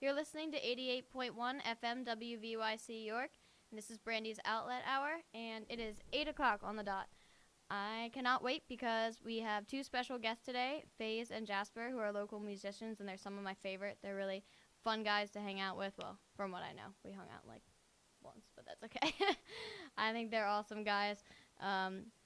You're listening to 88.1 FM WVYC York, and this is Brandi's Outlet Hour, and it is 8 o'clock on the dot. I cannot wait because we have two special guests today, Phaze and Jasper, who are local musicians, and they're some of my favorite. They're really fun guys to hang out with. Well, from what I know. We hung out like once, but that's okay. I think they're awesome guys.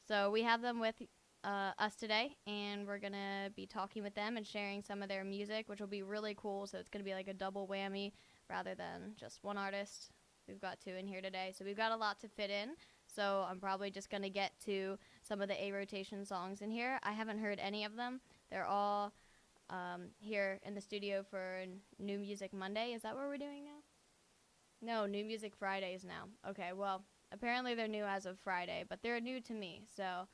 So we have them with us today, and we're going to be talking with them and sharing some of their music, which will be really cool. So it's going to be like a double whammy rather than just one artist. We've got two in here today, so we've got a lot to fit in. So I'm probably just going to get to some of the A-Rotation songs in here. I haven't heard any of them. They're all here in the studio for New Music Monday. Is that what we're doing now? No, New Music Fridays now. Okay, well, apparently they're new as of Friday, but they're new to me, so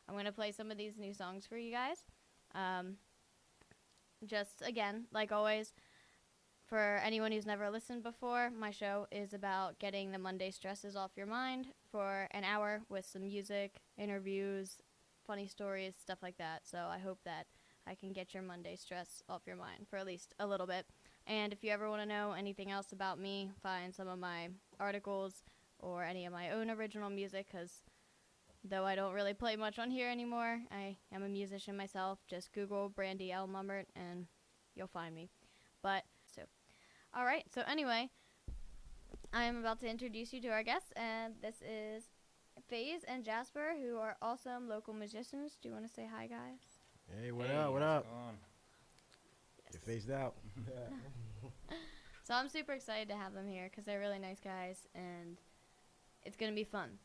I'm going to play some of these new songs for you guys. Just, again, like always, for anyone who's never listened before, my show is about getting the Monday stresses off your mind for an hour with some music, interviews, funny stories, stuff like that. So I hope that I can get your Monday stress off your mind for at least a little bit. And if you ever want to know anything else about me, find some of my articles or any of my own original music, because though I don't really play much on here anymore, I am a musician myself. Just Google Brandi L Mummert and you'll find me. But so, all right. So anyway, I am about to introduce you to our guests, and this is Phaze and Jasper, who are awesome local musicians. Do you want to say hi, guys? Hey, what up? What up? Yes. You're phased out. So I'm super excited to have them here because they're really nice guys, and it's going to be fun.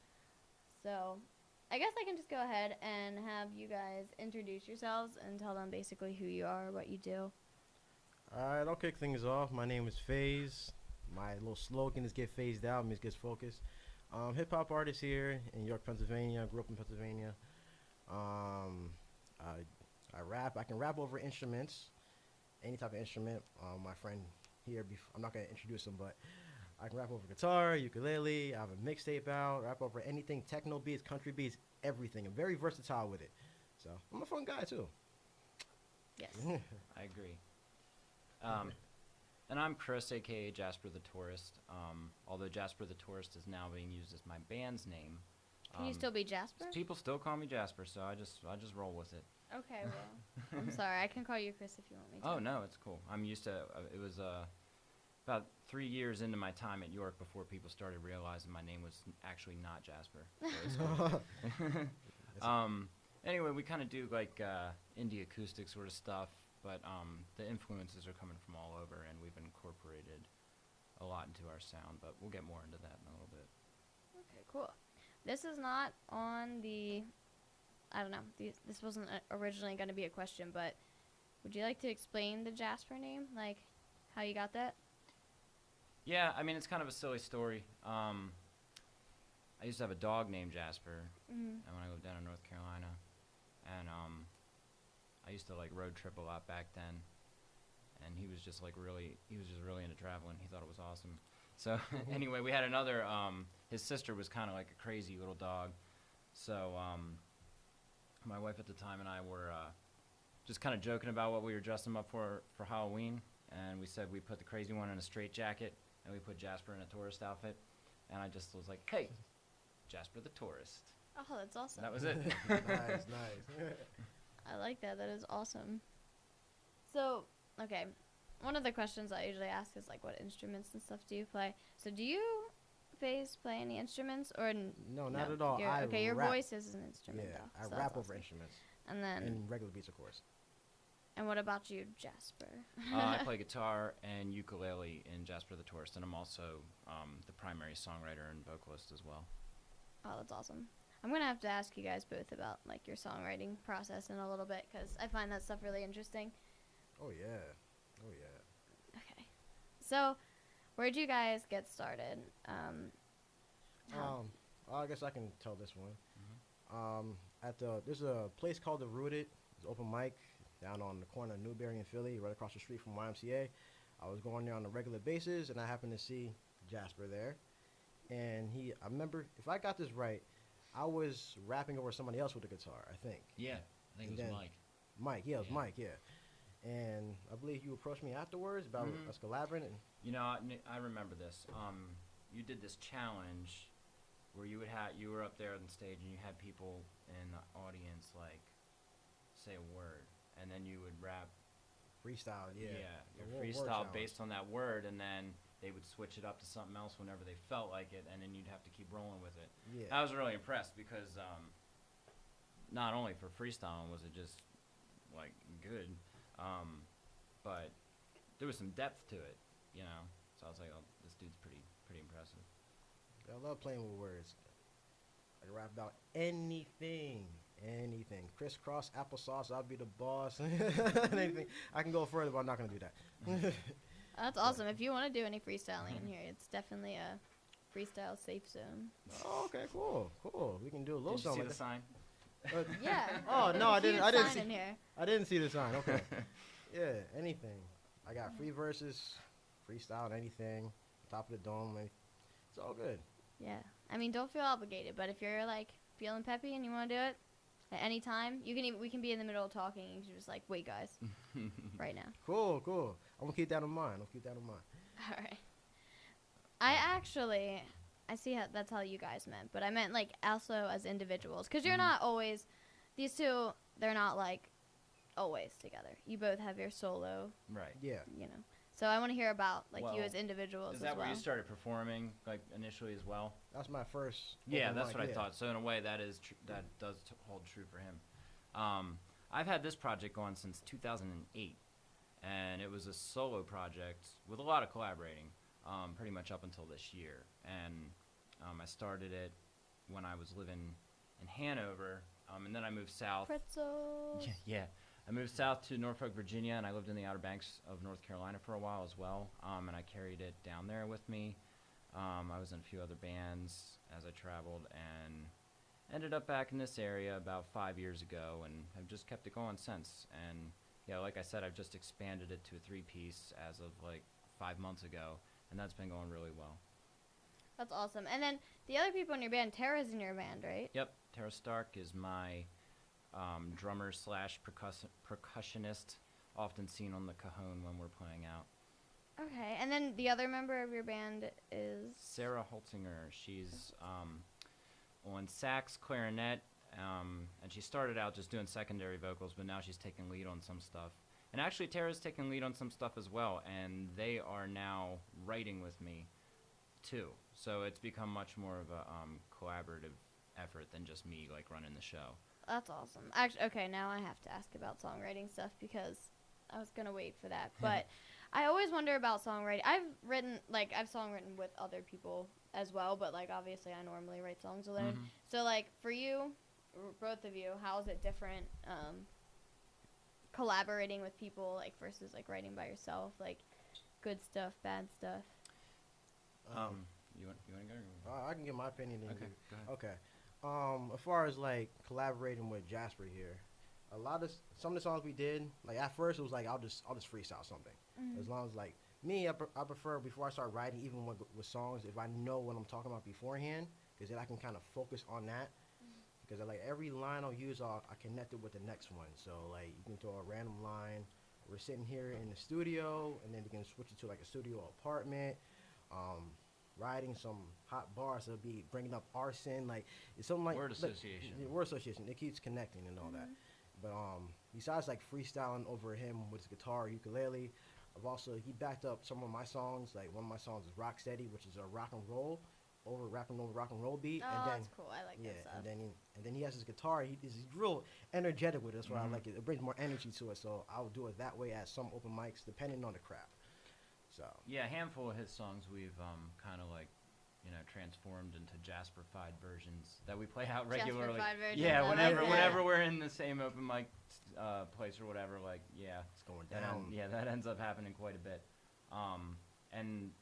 So I guess I can just go ahead and have you guys introduce yourselves and tell them basically who you are, what you do. All right, I'll kick things off. My name is Phaze. My little slogan is "Get phased out," means get focused. Hip hop artist here in York, Pennsylvania. Grew up in Pennsylvania. I rap. I can rap over instruments, any type of instrument. My friend here, I'm not gonna introduce him, but I can rap over guitar, ukulele. I have a mixtape out. Rap over anything, techno beats, country beats, everything. I'm very versatile with it. So I'm a fun guy too. Yes. I agree. And I'm Chris, aka Jasper The Tourist. Although Jasper The Tourist is now being used as my band's name. Can you still be Jasper? People still call me Jasper, so I just roll with it. Okay, well, I'm sorry. I can call you Chris if you want me to. Oh no, it's cool. I'm used to. It was about 3 years into my time at York before people started realizing my name was actually not Jasper. So it's cool. Anyway, we kind of do like indie acoustic sort of stuff, but the influences are coming from all over, and we've incorporated a lot into our sound. But we'll get more into that in a little bit. Okay, cool. This is not on the, I don't know, this wasn't originally going to be a question, but would you like to explain the Jasper name, like how you got that? Yeah, I mean, it's kind of a silly story. I used to have a dog named Jasper, and when I lived down in North Carolina, and I used to like road trip a lot back then, and he was just really into traveling. He thought it was awesome. So anyway, we had another, his sister was kind of like a crazy little dog. So my wife at the time and I were just kind of joking about what we were dressing up for Halloween. And we said we put the crazy one in a straight jacket, and we put Jasper in a tourist outfit. And I just was like, hey, Jasper the Tourist. Oh, that's awesome. That was it. Nice. I like that. That is awesome. So, okay. One of the questions I usually ask is, like, what instruments and stuff do you play? So do you, Phaze, play any instruments? Or No, not at all. Your rap. voice is an instrument, Yeah, though. I rap over instruments. And then, And regular beats, of course. and what about you, Jasper? I play guitar and ukulele in Jasper the Tourist, and I'm also the primary songwriter and vocalist as well. Oh, that's awesome. I'm going to have to ask you guys both about, like, your songwriting process in a little bit, because I find that stuff really interesting. Oh yeah. Okay. So, where'd you guys get started? I guess I can tell this one. There's a place called The Rooted. It's open mic down on the corner of Newberry and Philly, right across the street from YMCA. I was going there on a regular basis, and I happened to see Jasper there. And I remember, if I got this right, I was rapping over somebody else with a guitar, I think. Yeah, I think And it was then Mike. Mike, yeah, it was Yeah. Mike, yeah. and I believe you approached me afterwards about us collaborating. You know, I remember this. You did this challenge where you were up there on the stage and you had people in the audience like say a word, and then you would rap Freestyle, yeah. your A word freestyle challenge. based on that word, and then they would switch it up to something else whenever they felt like it, and then you'd have to keep rolling with it. Yeah. I was really impressed because not only for freestyling was it just like good, but there was some depth to it, you know. So I was like, oh, this dude's pretty impressive. I love playing with words. I can rap about anything. Crisscross, applesauce, I'll be the boss. Anything. I can go further, but I'm not going to do that. That's awesome. If you want to do any freestyling in here, it's definitely a freestyle safe zone. Oh, okay, cool. We can do a little Did you see something. the sign? Yeah. Oh, no, I didn't Huge see. sign in here. I didn't see the sign. Okay. Yeah, anything. I got free verses, freestyle, anything. Top of the dome. It's all good. Yeah. I mean, don't feel obligated, but if you're like feeling peppy and you want to do it at any time, we can be in the middle of talking and you can just like, wait, guys, right now. Cool. I'm gonna keep that in mind. All right. I see how that's how you guys meant, but I meant like also as individuals, because you're not always, these two, they're not like always together. You both have your solo, Right. Yeah. you know. So I want to hear about like you Well, as individuals Is as that well. where you started performing like initially as well? That's my first. Yeah, open that's mic, what I yeah. thought. So in a way, that does hold true for him. I've had this project going since 2008, and it was a solo project with a lot of collaborating, pretty much up until this year. And I started it when I was living in Hanover, and then I moved south. Pretzels. Yeah. I moved south to Norfolk, Virginia, and I lived in the Outer Banks of North Carolina for a while as well, and I carried it down there with me. I was in a few other bands as I traveled, and ended up back in this area about 5 years ago, and have just kept it going since. And yeah, like I said, I've just expanded it to a 3-piece as of like 5 months ago, and that's been going really well. That's awesome. And then the other people in your band, Tara's in your band, right? Yep, Tara Stark is my drummer slash percussionist, often seen on the cajon when we're playing out. Okay. And then the other member of your band is Sarah Holtzinger. She's on sax, clarinet, and she started out just doing secondary vocals, but now she's taking lead on some stuff. And actually, Tara's taking lead on some stuff as well, and they are now writing with me, too. So it's become much more of a collaborative effort than just me, like, running the show. That's awesome. Actually, okay, now I have to ask about songwriting stuff because I was going to wait for that. But I always wonder about songwriting. I've songwritten with other people as well, but, like, obviously I normally write songs alone. Mhm. So, like, for you, both of you, how is it different collaborating with people, like, versus, like, writing by yourself? Like, good stuff, bad stuff? You want to go? I can give my opinion. Then Okay, go ahead. Okay. As far as like collaborating with Jasper here, some of the songs we did, like at first it was like I'll just freestyle something. Mm-hmm. As long as like me, I prefer before I start writing, even with songs, if I know what I'm talking about beforehand, because then I can kind of focus on that. Because like every line I'll use, I connect it with the next one. So like you can throw a random line. We're sitting here in the studio, and then you can switch it to like a studio apartment. Writing some hot bars, so it'll be bringing up arson, like it's something like Word association. Word association. It keeps connecting and all that. But besides like freestyling over him with his guitar, ukulele, he backed up some of my songs. Like one of my songs is Rock Steady, which is a rock and roll rock and roll beat. Oh, and then, that's cool. I like that stuff. and then he has his guitar. He's real energetic with it. That's why I like it. It brings more energy to it. So I'll do it that way at some open mics, depending on the crowd. So Yeah, a handful of his songs we've kind of like, transformed into Jasper-fied versions that we play out regularly. Jasper-fied versions, Yeah, I like whenever that. whenever we're in the same open mic place or whatever, like it's going that down. that ends up happening quite a bit. And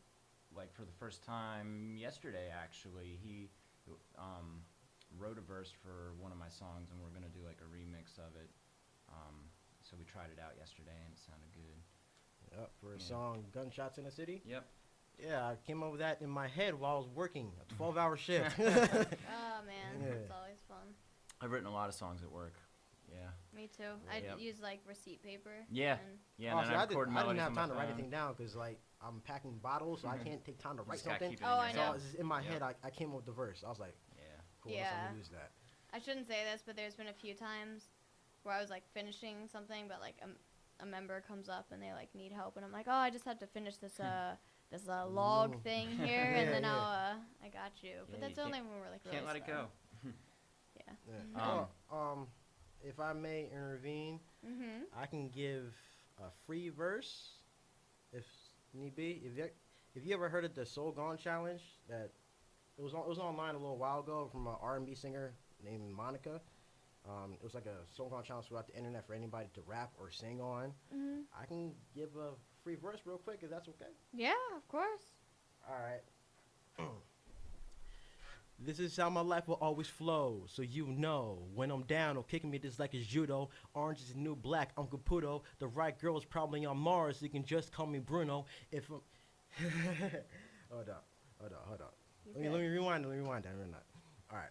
like for the first time yesterday, actually, he wrote a verse for one of my songs, and we're gonna do like a remix of it. So we tried it out yesterday, and it sounded good. Yep, for a song, Gunshots in the City. Yep. Yeah, I came up with that in my head while I was working a 12-hour shift. Oh, man. Yeah. That's always fun. I've written a lot of songs at work, Yeah. Me too. I Yep. use like receipt paper. Yeah. And Yeah. Oh, And see, then I I record didn't melodies have on time my to write phone. anything down because like I'm packing bottles, so I can't take time to You write just gotta something. keep it in Oh, your I head. know. So it's just in my Yep. head, I came up with the verse. I was like, Yeah. cool, let's Yeah. use that. I shouldn't say this, but there's been a few times where I was like finishing something, but like a member comes up and they like need help, and I'm like, oh, I just have to finish this this log Ooh. thing here, Yeah, and then yeah. I got you. But Yeah, that's you only when we're like really Can't let it slow. go. Yeah. Yeah. If I may intervene, Mhm. I can give a free verse if need be. If you ever heard of the Soul Gone Challenge, that it was online a little while ago from an R&B singer named Monica. It was like a Soul Gone Challenge throughout the internet for anybody to rap or sing on. Mhm. I can give a free verse real quick if that's okay. Yeah, of course. All right. This is how my life will always flow, so you know. When I'm down or kicking me just like it's judo. Orange is the new black, I'm Caputo. The right girl is probably on Mars, you can just call me Bruno. If I'm... hold up. Let me rewind that. All right.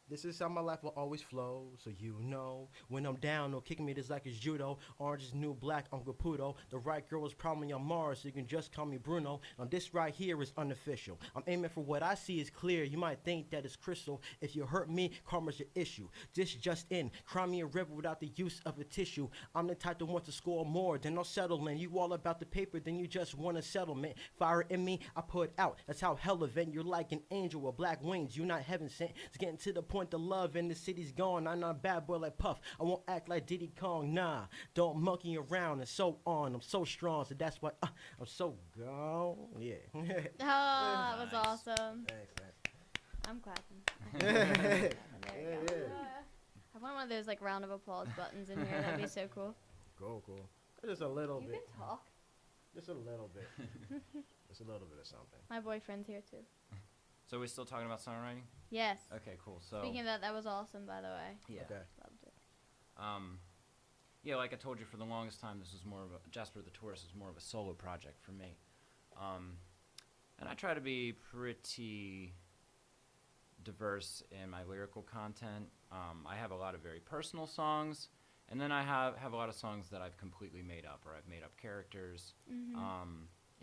This is how my life will always flow, so you know. When I'm down, no kicking me just like it's judo. Orange is new black, I'm Caputo. The right girl is probably on Mars, so you can just call me Bruno. Now this right here is unofficial. I'm aiming for what I see is clear. You might think that it's crystal. If you hurt me, karma's your issue. This just in, cry me a river without the use of a tissue. I'm the type that wants to score more, then I'll settle in. You all about the paper, then you just want a settlement. Fire in me, I put out. That's how relevant. You're like an angel with black wings. You're not heaven sent. It's getting to the point the love in the city's gone. I'm not a bad boy like Puff. I won't act like Diddy Kong. Nah, don't monkey around and so on. I'm so strong, so that's why I'm so gone. Yeah. Oh, that was Nice. awesome. Thanks. I'm clapping. Yeah, There we yeah. go. I want one of those like round of applause buttons in here. That'd be so cool. Cool. Just a little You bit. can talk. Just a little bit. Just a little bit of something. My boyfriend's here too. So we're still talking about songwriting? Yes. Okay, cool. So Speaking of that, that was awesome, by the way. yeah. Okay. Loved it. Yeah, like I told you, for the longest time, this was more of a Jasper the Tourist was more of a solo project for me, and I try to be pretty diverse in my lyrical content. I have a lot of very personal songs, and then I have a lot of songs that I've completely made up, or I've made up characters.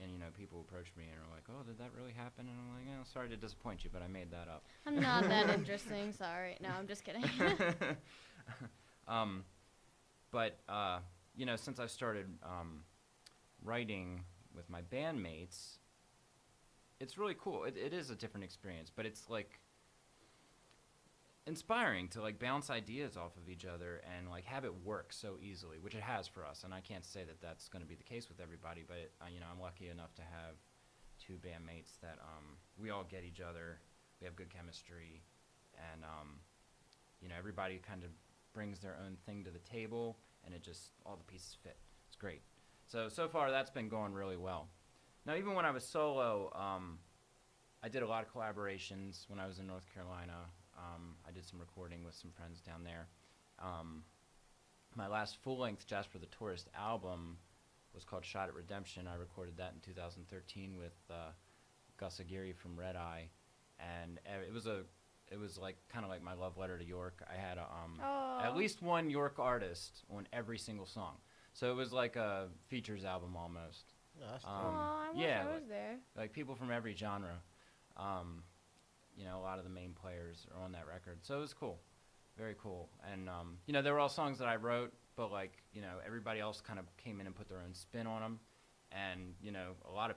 And you know, people approach me and are like, "Oh, did that really happen?" And I'm like, "Oh, sorry to disappoint you, but I made that up." I'm not that interesting. Sorry. No, I'm just kidding. But you know, since I've started writing with my bandmates, it's really cool. It is a different experience, but it's like inspiring to like bounce ideas off of each other and like have it work so easily, which it has for us. And I can't say that that's going to be the case with everybody, but you know, I'm lucky enough to have two bandmates that we all get each other. We have good chemistry, and you know, everybody kind of brings their own thing to the table, and it just all the pieces fit. It's great. So far that's been going really well. Now, even when I was solo, I did a lot of collaborations when I was in North Carolina. I did some recording with some friends down there. My last full-length Jasper the Tourist album was called Shot at Redemption. I recorded that in 2013 with Gus Aguirre from Red Eye, and it was like kind of like my love letter to York. I had at least one York artist on every single song, so it was like a features album almost. No, that's I wish yeah, I was there. like people from every genre. You know, a lot of the main players are on that record, so it was cool, very cool. And you know, they were all songs that I wrote, but like, you know, everybody else kind of came in and put their own spin on them, and you know, a lot of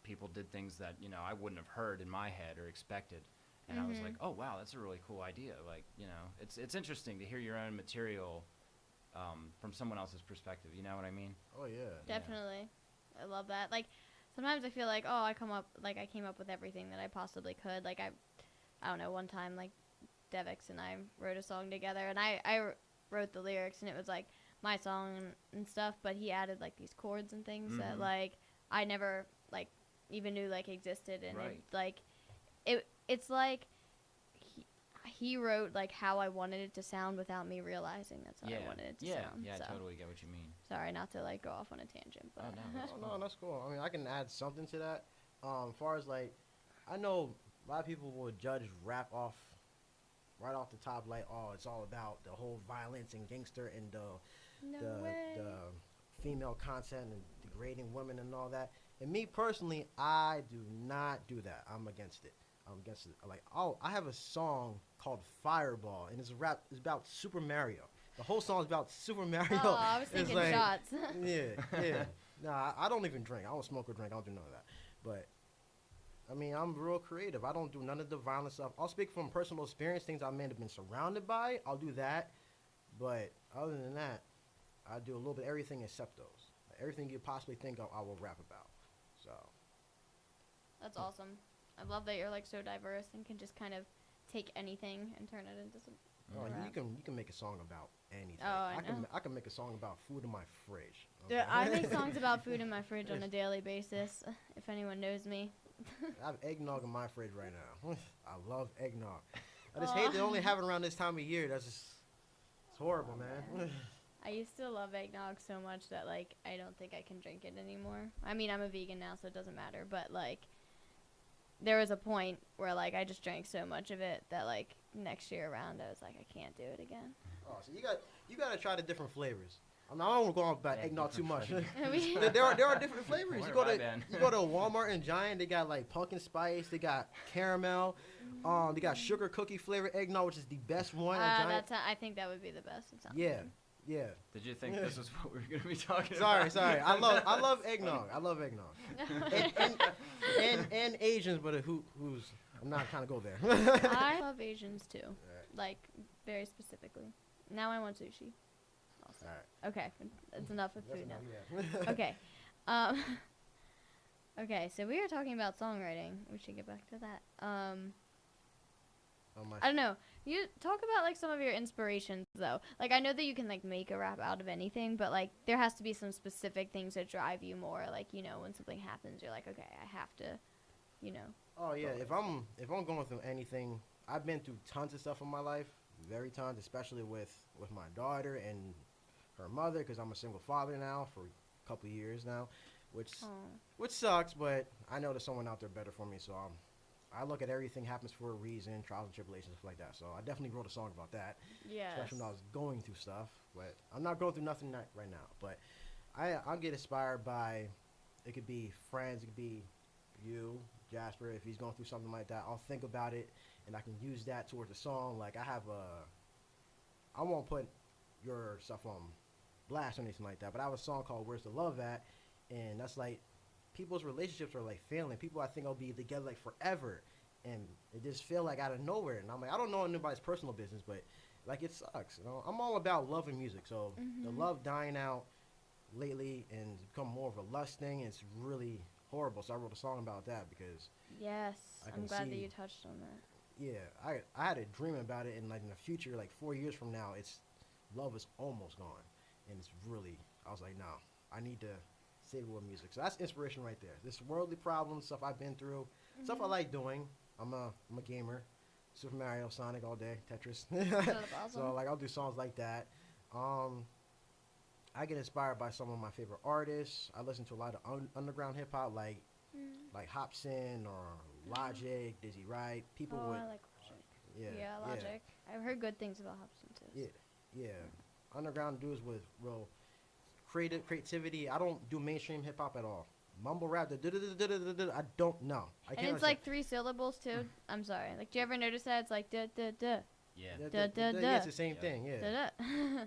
people did things that, you know, I wouldn't have heard in my head or expected, and I was like, oh wow, that's a really cool idea. Like, you know, it's interesting to hear your own material from someone else's perspective. You know what I mean? Oh yeah. Definitely. I love that. Like, sometimes I feel like, oh, I came up with everything that I possibly could. Like, I don't know, one time, like, Devix and I wrote a song together, and I wrote the lyrics, and it was, like, my song and stuff, but he added, like, these chords and things that, like, I never, like, even knew, like, existed, and Right. it's like he wrote, like, how I wanted it to sound without me realizing that's how I wanted it to sound. Yeah, so. I totally get what you mean. Sorry, not to, like, go off on a tangent, but... Oh, no, that's cool. I mean, I can add something to that. As far as like, I know a lot of people will judge rap off right off the top, like, oh, it's all about the whole violence and gangster and No the way. the female content and degrading women and all that. And me personally, I do not do that. I'm against it. I'm against it. Like, oh, I have a song called Fireball, and it's a rap. It's about Super Mario. The whole song is about Super Mario. Oh, I was It's thinking like, shots. yeah, yeah. Nah, I don't even drink. I don't smoke or drink. I don't do none of that. But I mean, I'm real creative. I don't do none of the violent stuff. I'll speak from personal experience, things I may have been surrounded by. I'll do that. But other than that, I do a little bit of everything except those. Like, everything you possibly think of, I will rap about. So, That's awesome. I love that you're like so diverse and can just kind of take anything and turn it into some. oh, rap. you can make a song about anything. Oh, I know. I can make a song about food in my fridge. Yeah, Okay? I make songs about food in my fridge on a daily basis. If anyone knows me. I have eggnog in my fridge right now. I love eggnog. I just hate they only have it around this time of year. That's just it's horrible, man. I used to love eggnog so much that like I don't think I can drink it anymore. I mean, I'm a vegan now, so it doesn't matter. But like, there was a point where like I just drank so much of it that like next year around I was like I can't do it again. Oh, so you got to try the different flavors. I don't want to go on about Yeah, eggnog too much. different there are different flavors. Where You go have I to been? you go to Walmart and Giant. They got like pumpkin spice. They got caramel. They got sugar cookie flavored eggnog, which is the best one at Giant. I think that would be the best. It sounds Yeah, good. yeah. Did you think this is what we were going to be talking about? Sorry. I love eggnog. I love eggnog. and Asians, but who's I'm not trying to go there. I love Asians too, like very specifically. Now I want sushi. Also. All right. Okay, that's enough with That's food now. enough, yeah. Okay. Okay, so we are talking about songwriting. We should get back to that. I don't know. You talk about like some of your inspirations though. Like I know that you can like make a rap out of anything, but like there has to be some specific things that drive you more. Like, you know, when something happens, you're like, okay, I have to, you know. Oh yeah, if I'm going through anything, I've been through tons of stuff in my life, very tons, especially with my daughter and her mother, because I'm a single father now for a couple of years now, which sucks, but I know there's someone out there better for me, so I look at everything happens for a reason, trials and tribulations, stuff like that. So I definitely wrote a song about that, Yes. especially when I was going through stuff. But I'm not going through nothing right now. But I'll get inspired by, it could be friends, it could be you, Jasper. If he's going through something like that, I'll think about it, and I can use that towards the song. Like I won't put your stuff on blast or anything like that, but I have a song called "Where's the Love At," and that's like people's relationships are like failing. People I think will be together like forever, and it just feel like out of nowhere. And I'm like, I don't know anybody's personal business, but like it sucks. You know, I'm all about love and music, so the love dying out lately and it's become more of a lust thing. It's really horrible. So I wrote a song about that because Yes. I I'm can glad that see- you touched on that. yeah, I had a dream about it, and like in the future, like 4 years from now, it's love is almost gone, and it's really. I was like, no, I need to save it with music. So that's inspiration right there. This worldly problems, stuff I've been through, stuff I like doing. I'm a gamer, Super Mario, Sonic all day, Tetris. That's awesome. So like I'll do songs like that. I get inspired by some of my favorite artists. I listen to a lot of underground hip hop, like Hopsin or Logic, Dizzy Wright. People Oh, with I like Logic. yeah, Yeah, Logic. I've heard good things about Hobson too. yeah, yeah. Underground dudes with real creativity. I don't do mainstream hip hop at all. Mumble rap, I don't know. I And can't it's like 3 syllables too. I'm sorry. Like, do you ever notice that? It's like da da da Yeah. yeah, it's the same Yeah. thing. Yeah. da da. I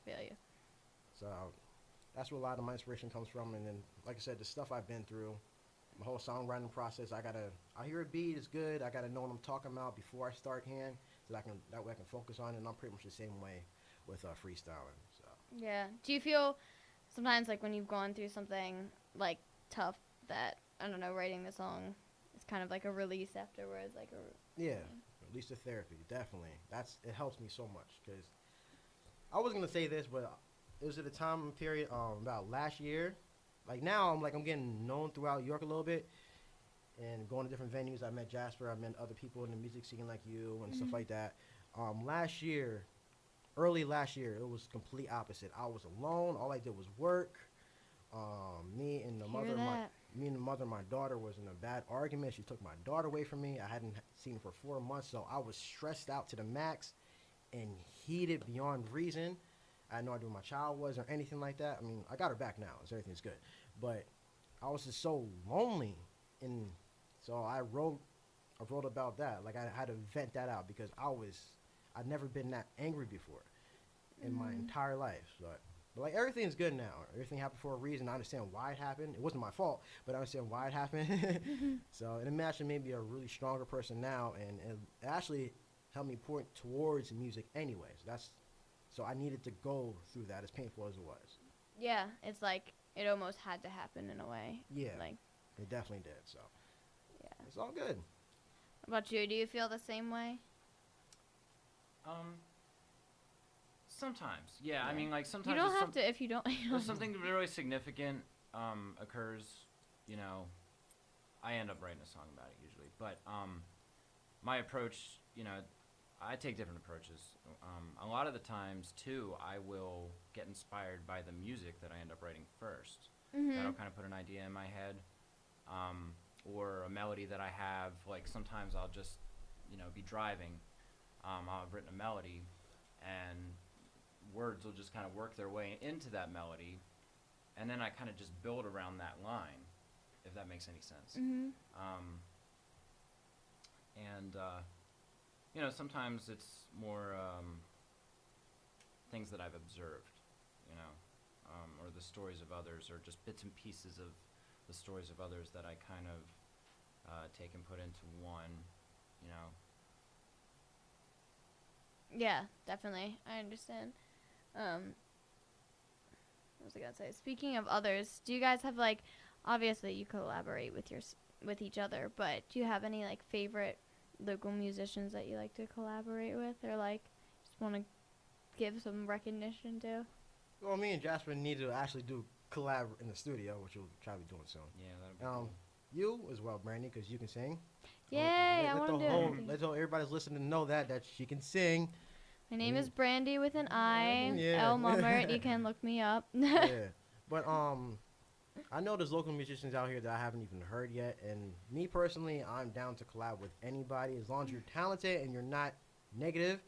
feel you. So that's where a lot of my inspiration comes from. And then, like I said, the stuff I've been through, my whole songwriting process. I hear a beat is good. I gotta know what I'm talking about before I start hand, so that way I can focus on it. And I'm pretty much the same way with freestyling. So Yeah. Do you feel sometimes like when you've gone through something like tough that I don't know, writing the song is kind of like a release afterwards, like a yeah, at least the therapy, definitely. It helps me so much because I was gonna say this, but it was at a time period about last year. Like now, I'm getting known throughout York a little bit, and going to different venues. I met Jasper. I met other people in the music scene like you and stuff like that. Early last year, it was complete opposite. I was alone. All I did was work. Me and the Hear mother of my that? me and the mother of my daughter was in a bad argument. She took my daughter away from me. I hadn't seen her for 4 months, so I was stressed out to the max and heated beyond reason. I had no idea where my child was or anything like that. I mean, I got her back now, so everything's good. But I was just so lonely, and so I wrote about that. Like, I had to vent that out because I'd never been that angry before in my entire life. But like, everything's good now. Everything happened for a reason. I understand why it happened. It wasn't my fault, but I understand why it happened. So it actually made me a really stronger person now, and it actually helped me point towards music anyways. So I needed to go through that, as painful as it was. Yeah, it's like it almost had to happen in a way. Yeah, Like, it definitely did. So yeah. it's all good. What about you? Do you feel the same way? Sometimes, yeah. I Yeah. mean, like sometimes You don't if have to if you don't. if something really significant occurs, you know, I end up writing a song about it usually. But my approach, you know, I take different approaches. A lot of the times, too, I will get inspired by the music that I end up writing first. That'll kind of put an idea in my head, or a melody that I have. Like sometimes I'll just, you know, be driving. I'll have written a melody, and words will just kind of work their way into that melody, and then I kind of just build around that line, if that makes any sense. And you know, sometimes it's more things that I've observed, you know, or the stories of others, or just bits and pieces of the stories of others that I kind of take and put into one, you know. Yeah, definitely. I understand. What was I gonna say? Speaking of others, do you guys have like, obviously you collaborate with with each other, but do you have any like favorite local musicians that you like to collaborate with, or like just want to give some recognition to? Well, me and Jasper need to actually do collab in the studio, which we'll try to be doing soon. Yeah, that'd be cool. You as well, Brandi, because you can sing. Yay, I want to do it. Let everybody's listening know that she can sing. My name is Brandi with an I. Yeah. L Mummert. You can look me up. Yeah, but I know there's local musicians out here that I haven't even heard yet, and me personally, I'm down to collab with anybody as long as you're talented and you're not negative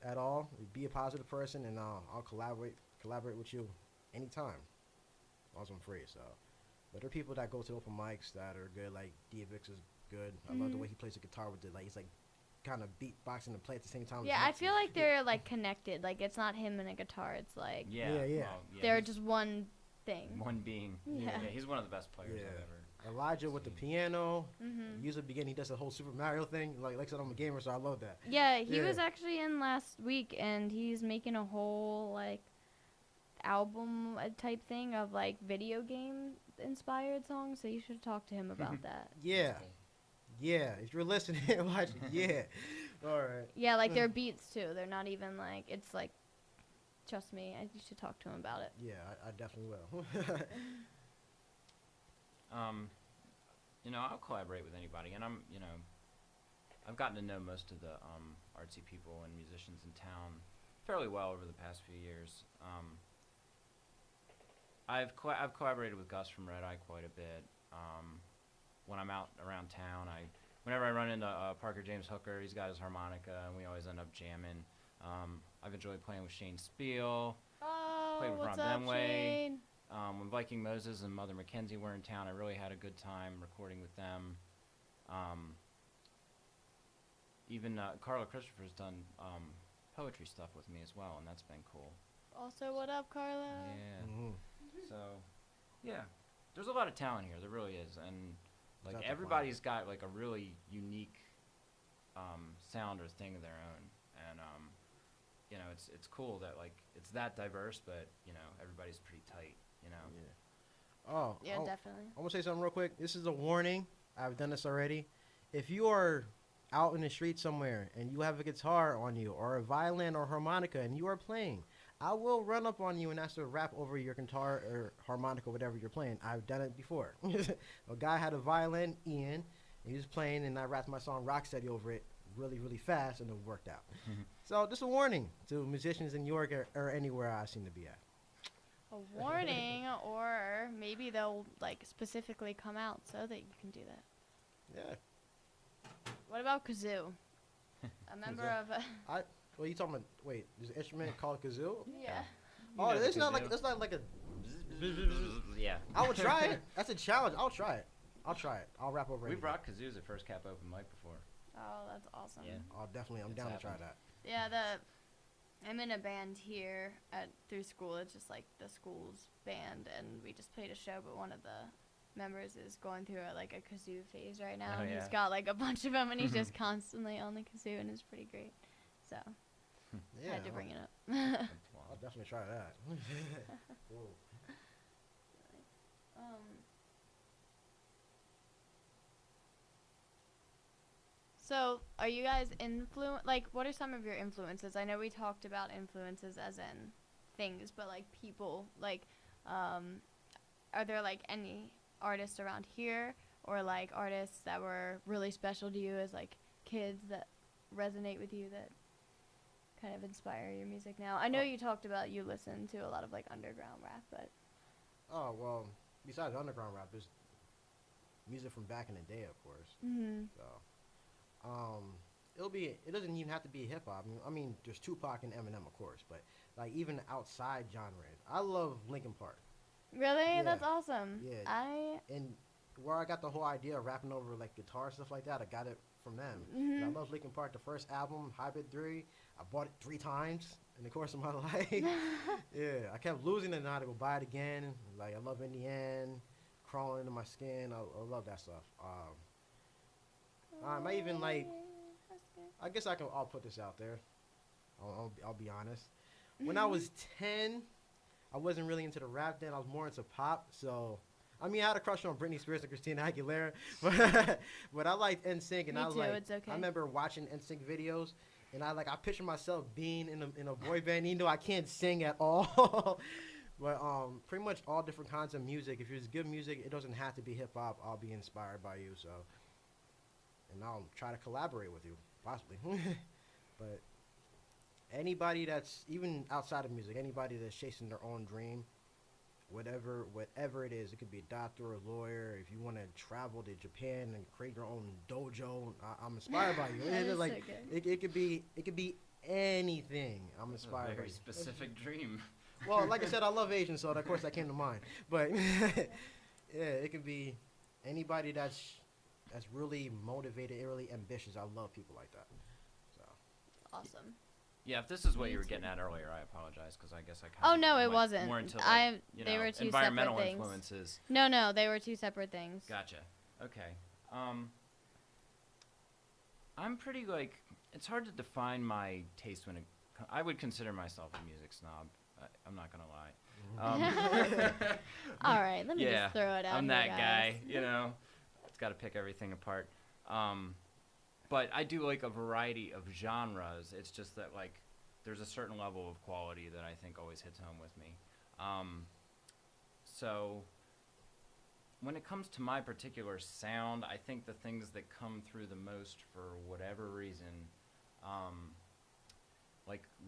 at all. Be a positive person, and I'll collaborate with you anytime. As long as I'm free. So, but there are people that go to open mics that are good. Like Diavix is good. I love the way he plays the guitar with it. Like he's like kind of beatboxing and play at the same time. Yeah, I feel like they're like connected. Like it's not him and a guitar. It's like Yeah. Yeah. Well, yeah, they're he's just one thing. one being. Yeah. Yeah, he's one of the best players Yeah. I've ever. Elijah with the piano. Mhm. Usually beginning, he does the whole Super Mario thing. Like I said, I'm a gamer, so I love that. Yeah, he Yeah. was actually in last week, and he's making a whole like album type thing of like video game inspired songs. So you should talk to him about that. Yeah. Cool. Yeah, if you're listening, Elijah, yeah. All right. Yeah, like their beats too. They're not even like it's like. Trust me, you should talk to him about it. Yeah, I definitely will. You know, I'll collaborate with anybody, and you know, I've gotten to know most of the artsy people and musicians in town fairly well over the past few years. I've collaborated with Gus from Red Eye quite a bit. When I'm out around town, whenever I run into Parker James Hooker, he's got his harmonica, and we always end up jamming. I've enjoyed playing with Shane Spiel. Oh, Played with what's Ron up, Benway. Shane? When Viking Moses and Mother Mackenzie were in town, I really had a good time recording with them. Even Carla Christopher's done poetry stuff with me as well, and that's been cool. Also, what up, Carla? Yeah. Mhm. So, yeah, there's a lot of talent here. There really is, and like That's a everybody's got like a really unique sound or thing of their own, and you know, it's cool that like it's that diverse, but you know, everybody's pretty tight. You know. Yeah. Oh. Yeah, definitely. I want to say something real quick. This is a warning. I've done this already. If you are out in the street somewhere and you have a guitar on you or a violin or harmonica and you are playing, I will run up on you and ask to rap over your guitar or harmonica, whatever you're playing. I've done it before. A guy had a violin, Ian, and he was playing, and I rapped my song Rocksteady over it really, really fast, and it worked out. So just a warning to musicians in New York or anywhere I seem to be at. a warning, or maybe they'll like specifically come out so that you can do that. Yeah. What about kazoo? A member of a Well, you talking about? Wait, there's an instrument called kazoo. yeah. Oh, know the it's not kazoo. like a. Yeah. I would try it. That's a challenge. I'll try it. I'll rap over. We've anything. rocked kazoos at first cap open mic before. Oh, that's awesome. Yeah. I'm It's down to try happened. that. Yeah, I'm in a band here through school. It's just like the school's band, and we just played a show. But one of the members is going through a kazoo phase right now. Oh, and yeah. He's got like a bunch of them, and he's just constantly on the kazoo, and it's pretty great. So Yeah. had to bring it up. That's I'll wild. definitely try that. Whoa. So, are you guys what are some of your influences? I know we talked about influences as in things, but like people, are there like any artists around here or like artists that were really special to you as like kids that resonate with you that kind of inspire your music now? I know you talked about you listen to a lot of like underground rap, but Oh well. Besides underground rap, there's music from back in the day, of course. So, it doesn't even have to be hip hop. I mean, there's Tupac and Eminem, of course, but like even outside genres, I love Linkin Park. really, Yeah. that's awesome. Yeah. And where I got the whole idea of rapping over like guitar stuff like that, I got it from them. And I love Linkin Park. The first album, Hybrid 3, I bought it 3 times in the course of my life. Yeah, I kept losing it, and I had to go buy it again. Like I love In the End, Crawling into My Skin. I love that stuff. I might even like. I guess I'll put this out there. I'll be honest. When I was 10, I wasn't really into the rap then. I was more into pop. So, I mean, I had a crush on Britney Spears and Christina Aguilera, but I liked NSYNC, and Me I was too, like, it's okay. I remember watching NSYNC videos, and I picture myself being in a boy band, even though I can't sing at all. But pretty much all different kinds of music. If it's good music, it doesn't have to be hip hop. I'll be inspired by you. So, and I'll try to collaborate with you, possibly. But anybody that's even outside of music, anybody that's chasing their own dream, whatever it is, it could be a doctor or a lawyer. If you want to travel to Japan and create your own dojo, I'm inspired by you. That It's is like so good. it could be anything. I'm That's a inspired by very you. specific dream. Well, like I said, I love Asians, so of course that came to mind. But yeah, it could be anybody that's really motivated, really ambitious. I love people like that. So Awesome. Yeah, if this is what Me you were too. getting at earlier, I apologize because I guess I kind Oh of no, it wasn't. more into They were two environmental separate things. influences. No, they were two separate things. Gotcha. Okay. I'm pretty it's hard to define my taste when I would consider myself a music snob. I'm not gonna lie. All right, let me Yeah, just throw it out. I'm here, that guys. guy. It's got to pick everything apart. But I do like a variety of genres. It's just that there's a certain level of quality that I think always hits home with me. So when it comes to my particular sound, I think the things that come through the most for whatever reason,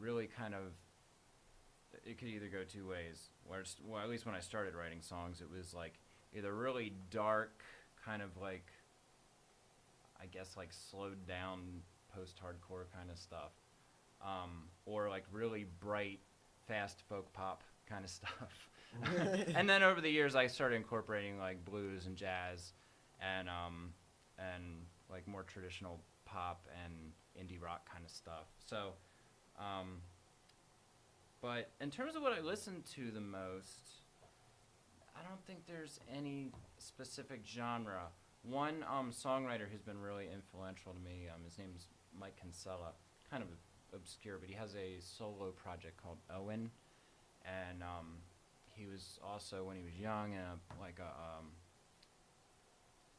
really kind of, it could either go two ways. Well, at least when I started writing songs, it was either really dark, kind of I guess slowed down post-hardcore kind of stuff, or really bright, fast folk pop kind of stuff. And then over the years, I started incorporating blues and jazz, and more traditional pop and indie rock kind of stuff. So, but in terms of what I listen to the most, I don't think there's any specific genre. One songwriter who's been really influential to me, his name's Mike Kinsella, kind of obscure, but he has a solo project called Owen, and he was also, when he was young, in a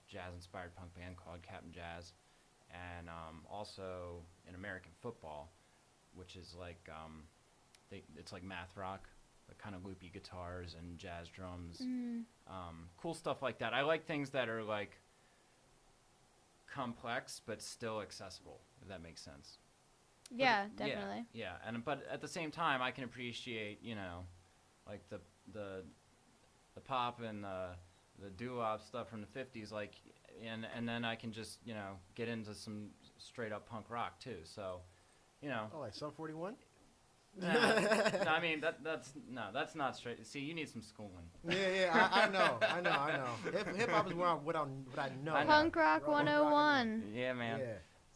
jazz-inspired punk band called Captain Jazz, and also in American football, which is it's like math rock, kind of loopy guitars and jazz drums, cool stuff like that. I like things that are complex but still accessible, if that makes sense. Yeah, definitely. Yeah, but at the same time, I can appreciate, the the pop and the doo-wop stuff from the 50s, like, and then I can just, you know, get into some straight up punk rock too. So, you know. Oh, like Sum 41? No, I mean that's not straight. See, you need some schooling. Yeah, I know. Hip hop is what I know. Punk rock 101. Yeah, man. Yeah.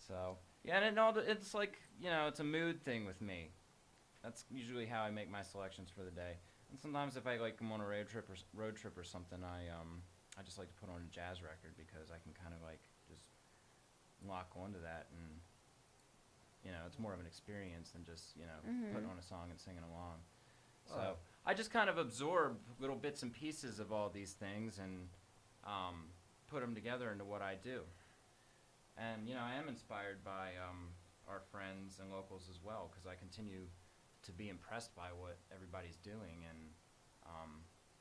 So yeah, and it's like, you know, it's a mood thing with me. That's usually how I make my selections for the day. And sometimes if I like am on a road trip or something, I just like to put on a jazz record because I can kind of like just lock onto that, and you know, it's more of an experience than just, you know, putting on a song and singing along. So I just kind of absorb little bits and pieces of all these things and put them together into what I do. And, you know, I am inspired by our friends and locals as well, because I continue to be impressed by what everybody's doing. And,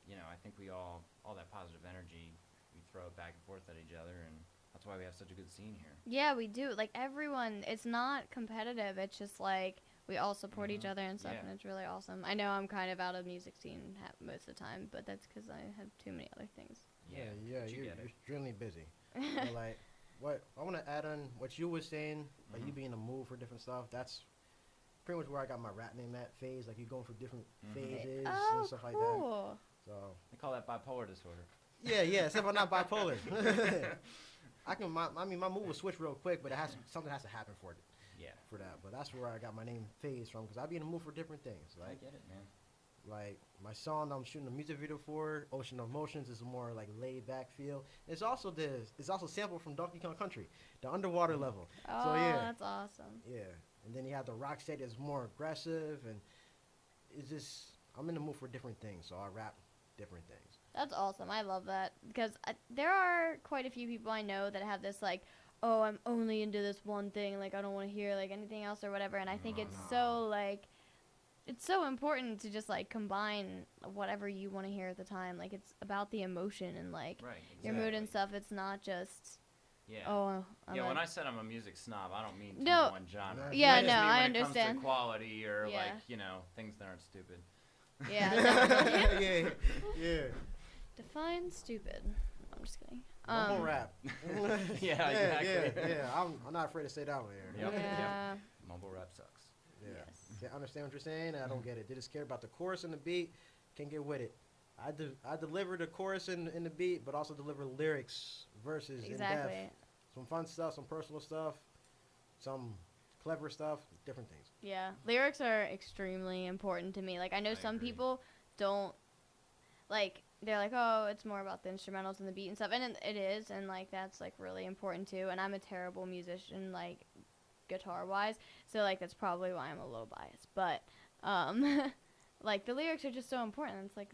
you know, I think we all that positive energy, we throw it back and forth at each other, and that's why we have such a good scene here. Yeah, we do. Like, everyone, it's not competitive. It's just, like, we all support each other and stuff, and it's really awesome. I know I'm kind of out of music scene most of the time, but that's because I have too many other things. Yeah, you're extremely busy. But, like, what I want to add on what you were saying, like you be in the mood for different stuff. That's pretty much where I got my rap name at, Phaze. Like, you're going for different phases and stuff like that. Cool. So They call that bipolar disorder. yeah, except I'm not bipolar. My mood will switch real quick, but something has to happen for it. Yeah. For that, but that's where I got my name Phaze from, because I be in the mood for different things. Like, I get it, man. Like my song I'm shooting a music video for, Ocean of Emotions, is a more like laid back feel. It's also sampled from Donkey Kong Country, the underwater level. Oh, so yeah, that's awesome. yeah. And then you have the rock set that's more aggressive, and it's just I'm in the mood for different things, so I rap different things. That's awesome. I love that, because there are quite a few people I know that have this like, oh, I'm only into this one thing, like I don't want to hear like anything else or whatever. And I think it's so like, it's so important to just like combine whatever you want to hear at the time. Like, it's about the emotion and like your mood and stuff. It's not just when I said I'm a music snob, I don't mean one genre. Yeah, I just mean I when understand. It comes to quality or like, you know, things that aren't stupid. Yeah. yeah. Define stupid. I'm just kidding. Mumble rap. Exactly. Yeah. I'm not afraid to say that one here. Yeah. Mumble rap sucks. Yeah. Yes. I understand what you're saying. I don't get it. They just care about the chorus and the beat. Can't get with it. I deliver the chorus and the beat, but also deliver lyrics, verses, in depth. Some fun stuff, some personal stuff, some clever stuff, different things. Yeah. Lyrics are extremely important to me. Like, I know some people don't, like, they're like, oh, it's more about the instrumentals and the beat and stuff. And it is, and, like, that's, like, really important, too. And I'm a terrible musician, like, guitar-wise. So, like, that's probably why I'm a little biased. But, like, the lyrics are just so important. It's like